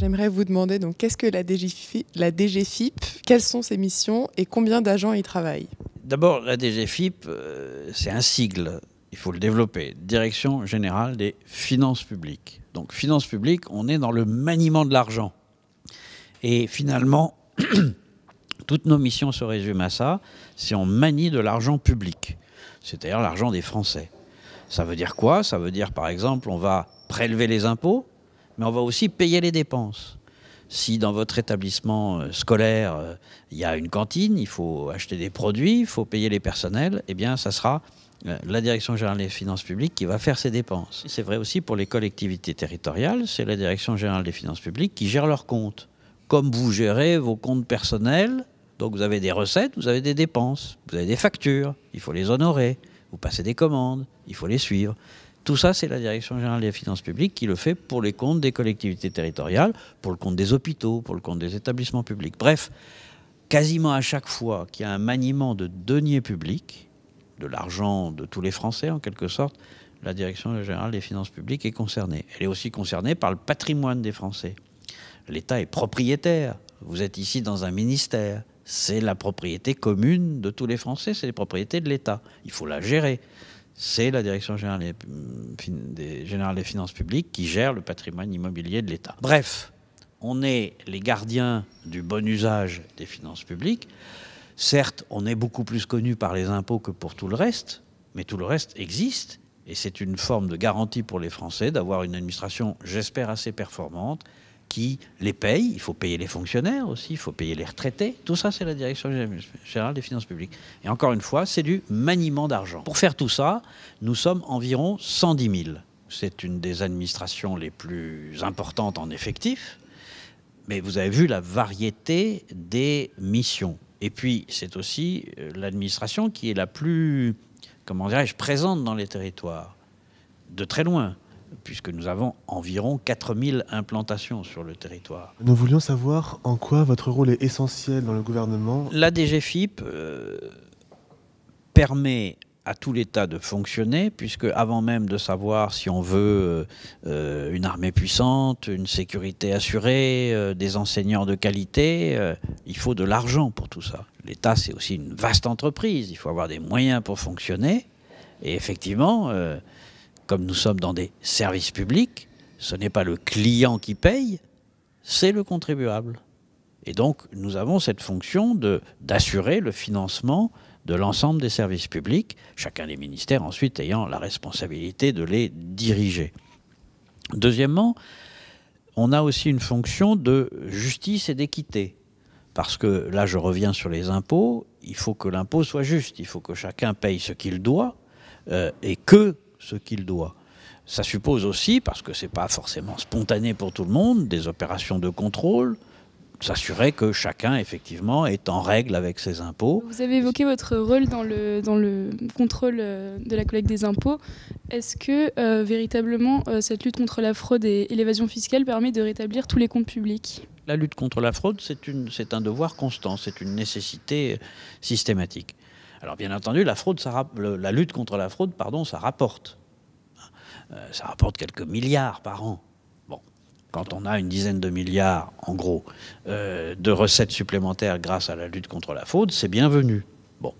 j'aimerais vous demander donc qu'est-ce que la DGFiP, quelles sont ses missions et combien d'agents y travaillent? D'abord, la DGFiP, c'est un sigle, il faut le développer, Direction Générale des Finances Publiques. Donc, finances publiques, on est dans le maniement de l'argent. Et finalement, toutes nos missions se résument à ça, c'est on manie de l'argent public, c'est-à-dire l'argent des Français. Ça veut dire quoi? Ça veut dire, par exemple, on va prélever les impôts, mais on va aussi payer les dépenses. Si dans votre établissement scolaire, il y a une cantine, il faut acheter des produits, il faut payer les personnels, eh bien, ça sera la Direction Générale des Finances Publiques qui va faire ces dépenses. C'est vrai aussi pour les collectivités territoriales, c'est la Direction Générale des Finances Publiques qui gère leurs comptes. Comme vous gérez vos comptes personnels, donc vous avez des recettes, vous avez des dépenses, vous avez des factures, il faut les honorer, vous passez des commandes, il faut les suivre. Tout ça, c'est la Direction Générale des Finances Publiques qui le fait pour les comptes des collectivités territoriales, pour le compte des hôpitaux, pour le compte des établissements publics. Bref, quasiment à chaque fois qu'il y a un maniement de deniers publics, de l'argent de tous les Français en quelque sorte, la Direction Générale des Finances Publiques est concernée. Elle est aussi concernée par le patrimoine des Français. L'État est propriétaire. Vous êtes ici dans un ministère. C'est la propriété commune de tous les Français, c'est les propriétés de l'État. Il faut la gérer. C'est la Direction Générale des Finances Publiques qui gère le patrimoine immobilier de l'État. Bref, on est les gardiens du bon usage des finances publiques. Certes, on est beaucoup plus connu par les impôts que pour tout le reste, mais tout le reste existe. Et c'est une forme de garantie pour les Français d'avoir une administration, j'espère, assez performante, qui les paye. Il faut payer les fonctionnaires aussi, il faut payer les retraités. Tout ça, c'est la Direction Générale des Finances Publiques. Et encore une fois, c'est du maniement d'argent. Pour faire tout ça, nous sommes environ 110 000. C'est une des administrations les plus importantes en effectifs. Mais vous avez vu la variété des missions. Et puis, c'est aussi l'administration qui est la plus, comment dirais-je, présente dans les territoires, de très loin, puisque nous avons environ 4000 implantations sur le territoire. Nous voulions savoir en quoi votre rôle est essentiel dans le gouvernement. La DGFiP permet à tout l'État de fonctionner, puisque avant même de savoir si on veut une armée puissante, une sécurité assurée, des enseignants de qualité, il faut de l'argent pour tout ça. L'État, c'est aussi une vaste entreprise, il faut avoir des moyens pour fonctionner, et effectivement, comme nous sommes dans des services publics, ce n'est pas le client qui paye, c'est le contribuable. Et donc, nous avons cette fonction d'assurer le financement de l'ensemble des services publics, chacun des ministères ensuite ayant la responsabilité de les diriger. Deuxièmement, on a aussi une fonction de justice et d'équité. Parce que là, je reviens sur les impôts, il faut que l'impôt soit juste, il faut que chacun paye ce qu'il doit et que ce qu'il doit. Ça suppose aussi, parce que ce n'est pas forcément spontané pour tout le monde, des opérations de contrôle, s'assurer que chacun, effectivement, est en règle avec ses impôts. Vous avez évoqué votre rôle dans le contrôle de la collecte des impôts. Est-ce que, véritablement, cette lutte contre la fraude et l'évasion fiscale permet de rétablir tous les comptes publics? La lutte contre la fraude, c'est un devoir constant, c'est une nécessité systématique. Alors, bien entendu, la lutte contre la fraude, pardon, ça rapporte. Ça rapporte quelques milliards par an. Bon, quand on a une dizaine de milliards, en gros, de recettes supplémentaires grâce à la lutte contre la fraude, c'est bienvenu. Bon,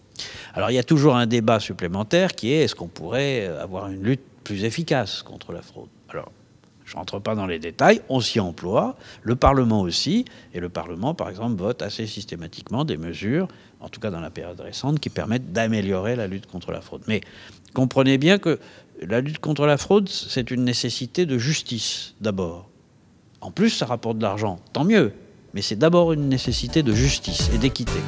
alors il y a toujours un débat supplémentaire qui est: est-ce qu'on pourrait avoir une lutte plus efficace contre la fraude? Alors, je ne rentre pas dans les détails, on s'y emploie, le Parlement aussi, et le Parlement, par exemple, vote assez systématiquement des mesures, en tout cas dans la période récente, qui permettent d'améliorer la lutte contre la fraude. Mais comprenez bien que la lutte contre la fraude, c'est une nécessité de justice, d'abord. En plus, ça rapporte de l'argent, tant mieux, mais c'est d'abord une nécessité de justice et d'équité.